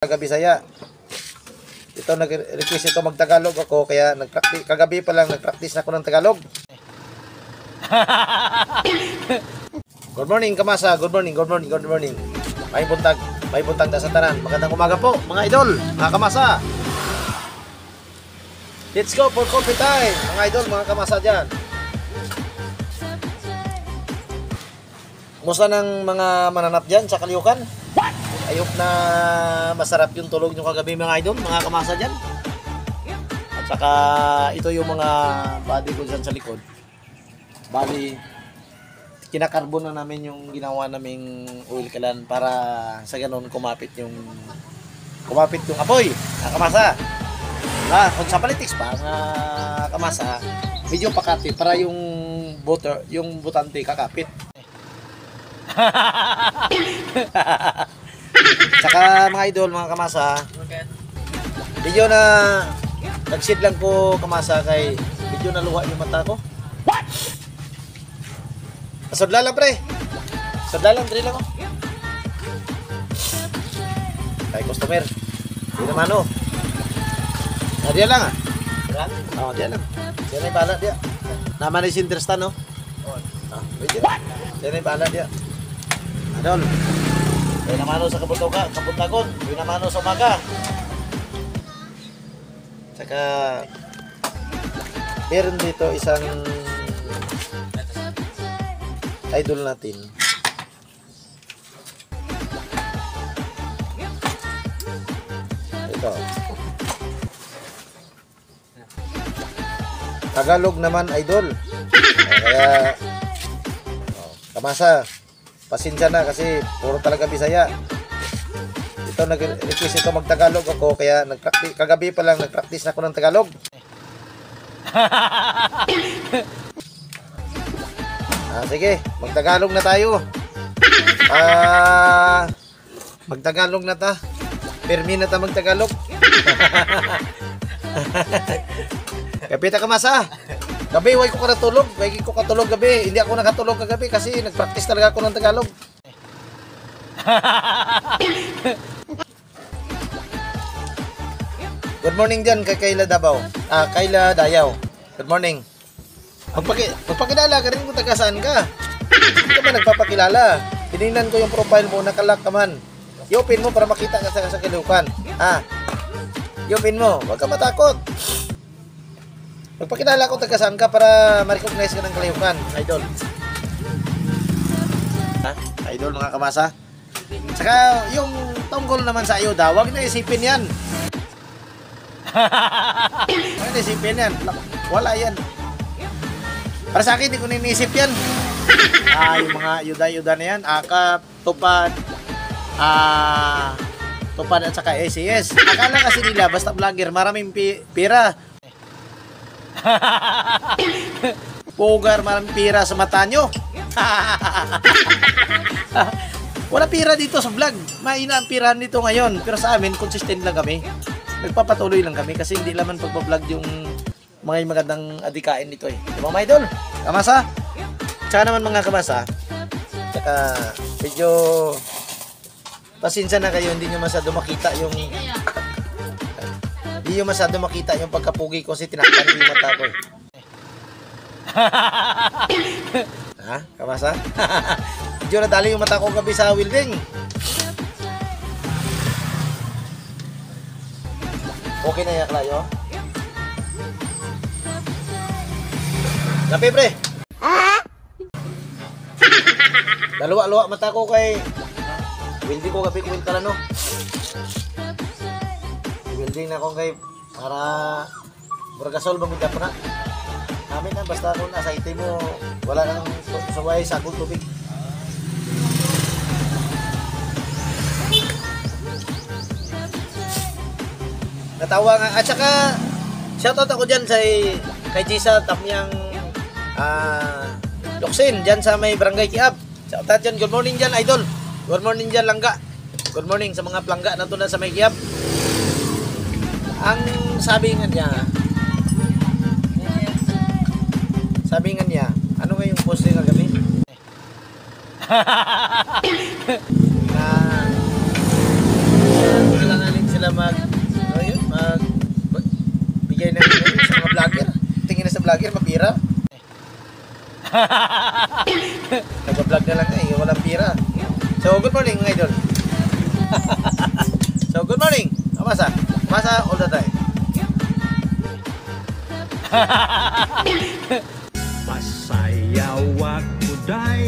Bisaya. Ito nag-request ito mag-Tagalog ako kaya kagabi pa lang nag-practice na ako ng Tagalog. Good morning Kamasa, good morning. May buntag na sa tanan. Magandang umaga po mga idol, mga Kamasa. Let's go for coffee time, mga idol, mga Kamasa diyan. Musta ng mga mananap diyan sa Kaliukan? Ayok na masarap yung tulog nyo kagabi mga idol, mga Kamasa dyan. At saka ito yung mga body ko dyan sa likod. Bali, kinakarbon na namin yung ginawa naming oil kalan para sa ganun kumapit yung apoy, mga Kamasa. Kung sa politics pa, mga Kamasa, medyo pakati para yung butter, yung butante kakapit. Saka mga idol, mga Kamasa, medyo na nag-sit lang ko Kamasa kay medyo naluha yung mata ko. Sudla lang pre. Sudla lang, drill lang ako. Kay customer. Di naman o. Diyan lang ah. Oo, diyan lang. Diyan ay pala diyan. Naman ay sinterestan no. Diyan ay pala diyan. Idol. May namano sa kabuntagon, may namano sa umaga. Saka meron dito isang idol natin. Ito. Tagalog naman idol. Kaya Kamasa, pasensya na kasi puro talaga Bisaya. Ito nag-request ito mag-Tagalog ako kaya kagabi pa lang nag-practice na ako ng Tagalog. Sige, mag-Tagalog na tayo. Mag-Tagalog na ta. Permi na ta mag-Tagalog. Kapita Kamasa. Gabi, huwag ko katulog. Huwag ko katulog gabi. Hindi ako nakatulog kagabi kasi nag-practice talaga ako ng Tagalog. Good morning dyan kay Kayla Dabaw. Kayla Dayaw. Good morning. Magpakilala ka rin kung taga saan ka. Hindi ka ba nagpapakilala? Tinignan ko yung profile mo, nakalock ka man. I-open mo para makita ka sa Kaliukan. I-open mo. Huwag ka matakot. Magpakilala ko taga saan ka para ma-recognize ka ng Kaliukan, idol. Idol mga Kamasa. Saka yung tungkol naman sa ayuda, huwag na isipin yan. Huwag na isipin yan. Wala yan. Para sa akin, hindi ko ninisip yan. Yung mga ayuda-ayuda na yan, akap, tupad, tupad at saka ACS. Akala kasi nila, basta vlogger, maraming pira. Pugar, maraming pira sa mata nyo. Wala pira dito sa vlog. Mahina ang pirahan dito ngayon. Pero sa amin, consistent lang kami. Nagpapatuloy lang kami kasi hindi naman pagpa-vlog yung mga magandang adikain dito eh. Diba mga idol? Kamasa? Tsaka naman mga Kamasa, tsaka medyo pasensya na kayo, hindi nyo masyado makita yung pagkapugi ko kasi tinakpan ko yung mata ko eh. Kamasa? Medyo nadali yung mata ko gabi sa welding. Okay na yan, Klayo? Gabi, pre! Daluwa-luwa mata ko kay welding ko gabi kuwil ka no? Welding na ko kay para burgasol bang po na. Namin na basta kung nasa ite mo wala nang saway sa akong tubig. Natawa nga at saka shoutout ako dyan kay Gisa Tamyang Loksin dyan sa may Barangay Kiab. Shoutout dyan, good morning dyan idol. Good morning dyan Langga. Good morning sa mga plangga na doon sa may Kiab. Ang sabi nga niya, ano nga yung post nga gabi? Na kailangan bigay ng sa mga vlogger. Tingin na sa vlogger, mapira. Nag-vlog na lang walang pira. So, good morning mga idol. So, good morning. Masa all the time. Pasayaw ako dahil